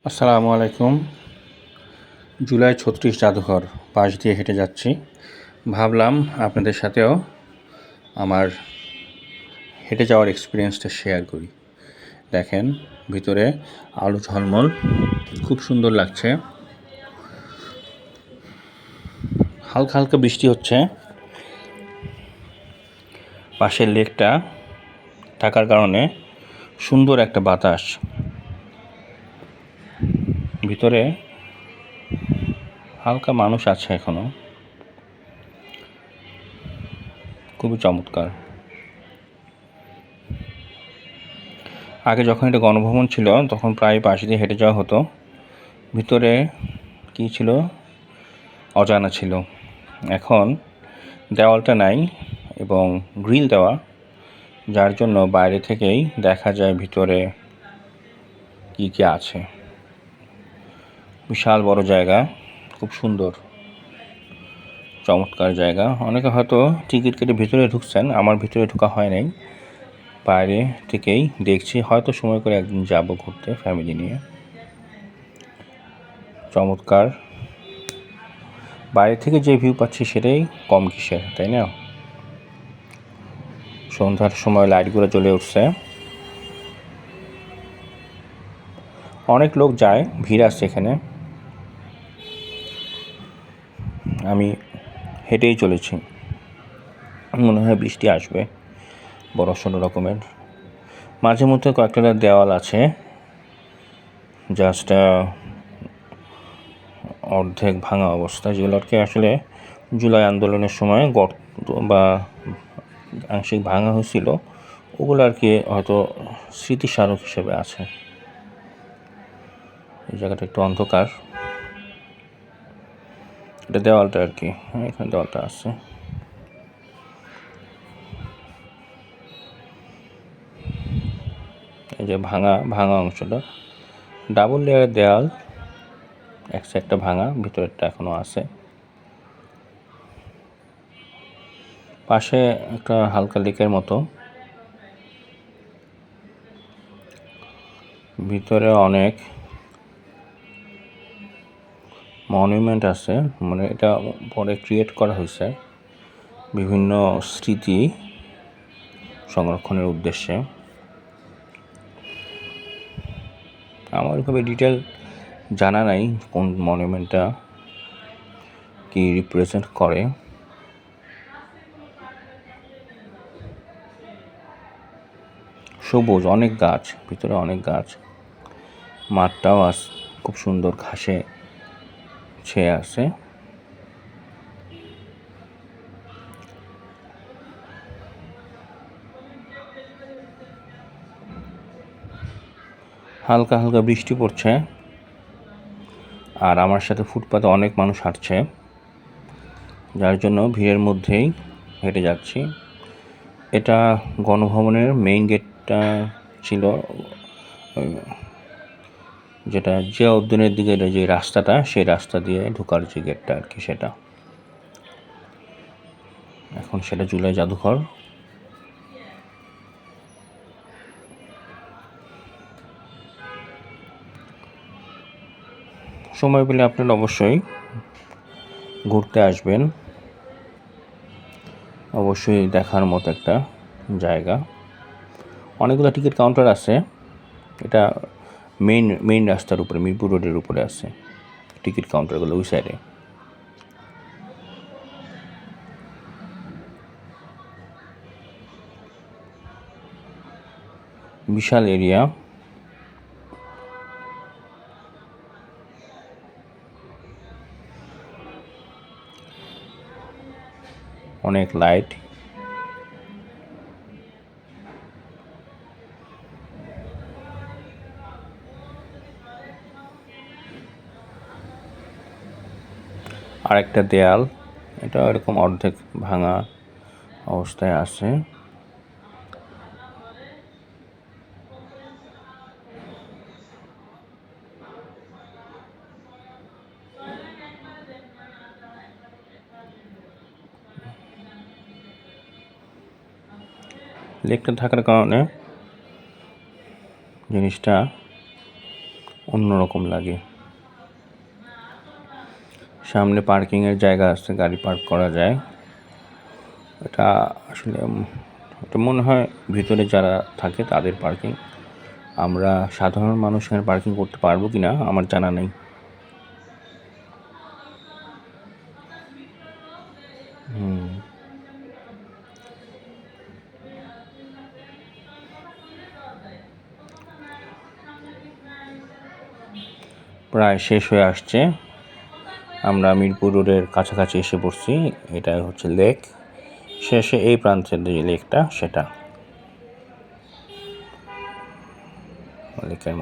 আসসালামু আলাইকুম। জুলাই ৩৬ জাদুঘর পাশ দিয়ে হেঁটে যাচ্ছি। ভাবলাম আপনাদের সাথেও আমার হেঁটে যাওয়ার এক্সপিরিয়েন্সটা শেয়ার করি। দেখেন ভিতরে আলো ঝলমল, খুব সুন্দর লাগছে। হালকা হালকা বৃষ্টি হচ্ছে। পাশের লেকটা থাকার কারণে সুন্দর একটা বাতাস। ভিতরে হালকা মানুষ আছে এখনো, খুবই চমৎকার। আগে যখন এটা গণভবন ছিল তখন প্রায় পাশ দিয়ে হেঁটে যাওয়া হতো। ভিতরে কী ছিল অজানা ছিল। এখন দেওয়ালটা নাই এবং গ্রিল দেওয়া, যার জন্য বাইরে থেকেই দেখা যায় ভিতরে কী কী আছে। বিশাল বড় জায়গা, খুব সুন্দর চমৎকার জায়গা। অনেকে হয়তো টিকিট কেটে ভিতরে ঢুকছেন, আমার ভিতরে ঢোকা হয় নাই, বাইরে থেকেই দেখছি। হয়তো সময় করে একদিন যাব ঘুরতে ফ্যামিলি নিয়ে। চমৎকার। বাইরে থেকে যে ভিউ পাচ্ছি সেটাই কম কিসের, তাই না? সন্ধ্যার সময় লাইটগুলো জ্বলে উঠছে, অনেক লোক যায়, ভিড় আছে এখানে। আমি হেঁটেই চলেছি, মনে হয় বৃষ্টি আসবে বড়সড় রকমের। মাঝে মধ্যে কয়েকটা দেওয়াল আছে জাস্ট অর্ধেক ভাঙা অবস্থা, যেগুলোকে আসলে জুলাই আন্দোলনের সময় গর্ত বা আংশিক ভাঙা হয়েছিল, ওগুলো আর কি হয়তো স্মৃতিস্মারক হিসেবে আছে। এই জায়গাটা একটু অন্ধকার, এটা দেওয়ালটা আর কি। এখানে দেওয়ালটা আছে। এই যে ভাঙা ভাঙা অংশটা, ডাবল লেয়ারের দেওয়াল, এক সাইডটা ভাঙা, ভিতরেরটা এখনো আছে। পাশে একটা হালকা লেকের মতো, ভিতরে অনেক মনুমেন্ট আছে, মানে এটা পরে ক্রিয়েট করা হয়েছে বিভিন্ন স্মৃতি সংরক্ষণের উদ্দেশ্যে। আমার ওইভাবে ডিটেল জানা নাই কোন মনুমেন্টটা কি রিপ্রেজেন্ট করে। সবুজ, অনেক গাছ, ভিতরে অনেক গাছ। মাঠটাও খুব সুন্দর ঘাসে ছেয়ে আছে। হালকা হালকা বৃষ্টি পড়ছে, আর আমার সাথে ফুটপাতে অনেক মানুষ হাঁটছে, যার জন্য ভিড়ের মধ্যেই হেঁটে যাচ্ছি। এটা গণভবনের মেইন গেটটা ছিল, যেটা জিয়া উদ্দিনের দিকে যে রাস্তাটা, সেই রাস্তা দিয়ে ঢোকার যে গেটটা আর কি, সেটা। এখন সেটা জুলাই জাদুঘর। সময় পেলে আপনারা অবশ্যই ঘুরতে আসবেন, অবশ্যই দেখার মতো একটা জায়গা। অনেকগুলো টিকিট কাউন্টার আছে। এটা মেইন রাস্তার উপরে, মিরপুর রোডের উপরে আছে টিকিট কাউন্টারগুলো, ওই সাইডে। বিশাল এরিয়া, অনেক লাইট। আর একটা দেয়াল, এটা এরকম অর্ধেক ভাঙা অবস্থায় আছে। লেকটা থাকার কারণে জিনিসটা অন্যরকম লাগে। সামনে পার্কিংয়ের জায়গা আছে, গাড়ি পার্ক করা যায়। এটা আসলে এটা মনে হয় ভিতরে যারা থাকে তাদের পার্কিং। আমরা সাধারণ মানুষ এখানে পার্কিং করতে পারবো কি না আমার জানা নেই। প্রায় শেষ হয়ে আসছে, আমরা মিরপুর রোডের কাছাকাছি এসে পড়ছি। এটা হচ্ছে লেক, শেষে এই প্রান্তের যে লেকটা সেটা লেকের মতো।